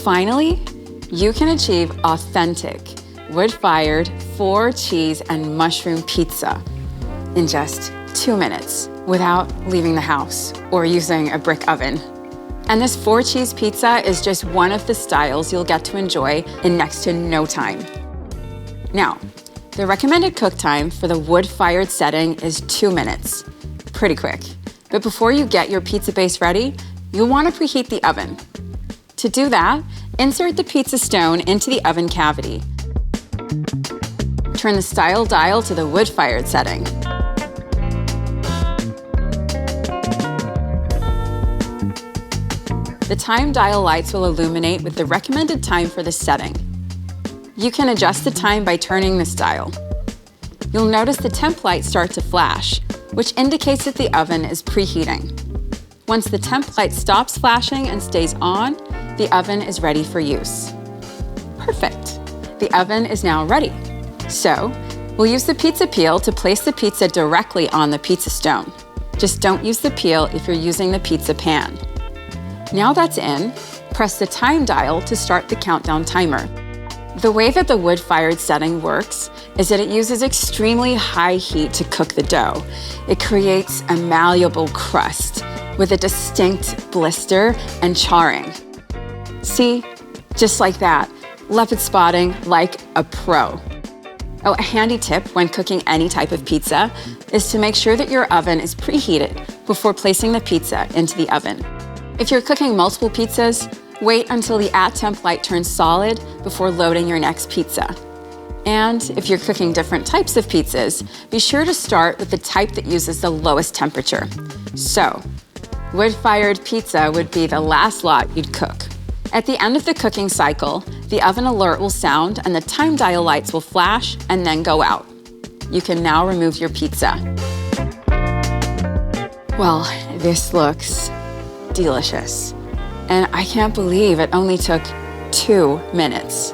Finally, you can achieve authentic, wood-fired 4-cheese and mushroom pizza in just 2 minutes without leaving the house or using a brick oven. And this 4-cheese pizza is just one of the styles you'll get to enjoy in next to no time. Now, the recommended cook time for the wood-fired setting is 2 minutes. Pretty quick. But before you get your pizza base ready, you'll want to preheat the oven. To do that, insert the pizza stone into the oven cavity. Turn the style dial to the wood-fired setting. The time dial lights will illuminate with the recommended time for the setting. You can adjust the time by turning this dial. You'll notice the temp light start to flash, which indicates that the oven is preheating. Once the temp light stops flashing and stays on, the oven is ready for use. Perfect. The oven is now ready. So, we'll use the pizza peel to place the pizza directly on the pizza stone. Just don't use the peel if you're using the pizza pan. Now that's in, press the time dial to start the countdown timer. The way that the wood-fired setting works is that it uses extremely high heat to cook the dough. It creates a malleable crust with a distinct blister and charring. See? Just like that. Leopard spotting like a pro. Oh, a handy tip when cooking any type of pizza is to make sure that your oven is preheated before placing the pizza into the oven. If you're cooking multiple pizzas, wait until the At Temp light turns solid before loading your next pizza. And if you're cooking different types of pizzas, be sure to start with the type that uses the lowest temperature. So, wood-fired pizza would be the last lot you'd cook. At the end of the cooking cycle, the oven alert will sound and the time dial lights will flash and then go out. You can now remove your pizza. Well, this looks delicious. And I can't believe it only took 2 minutes.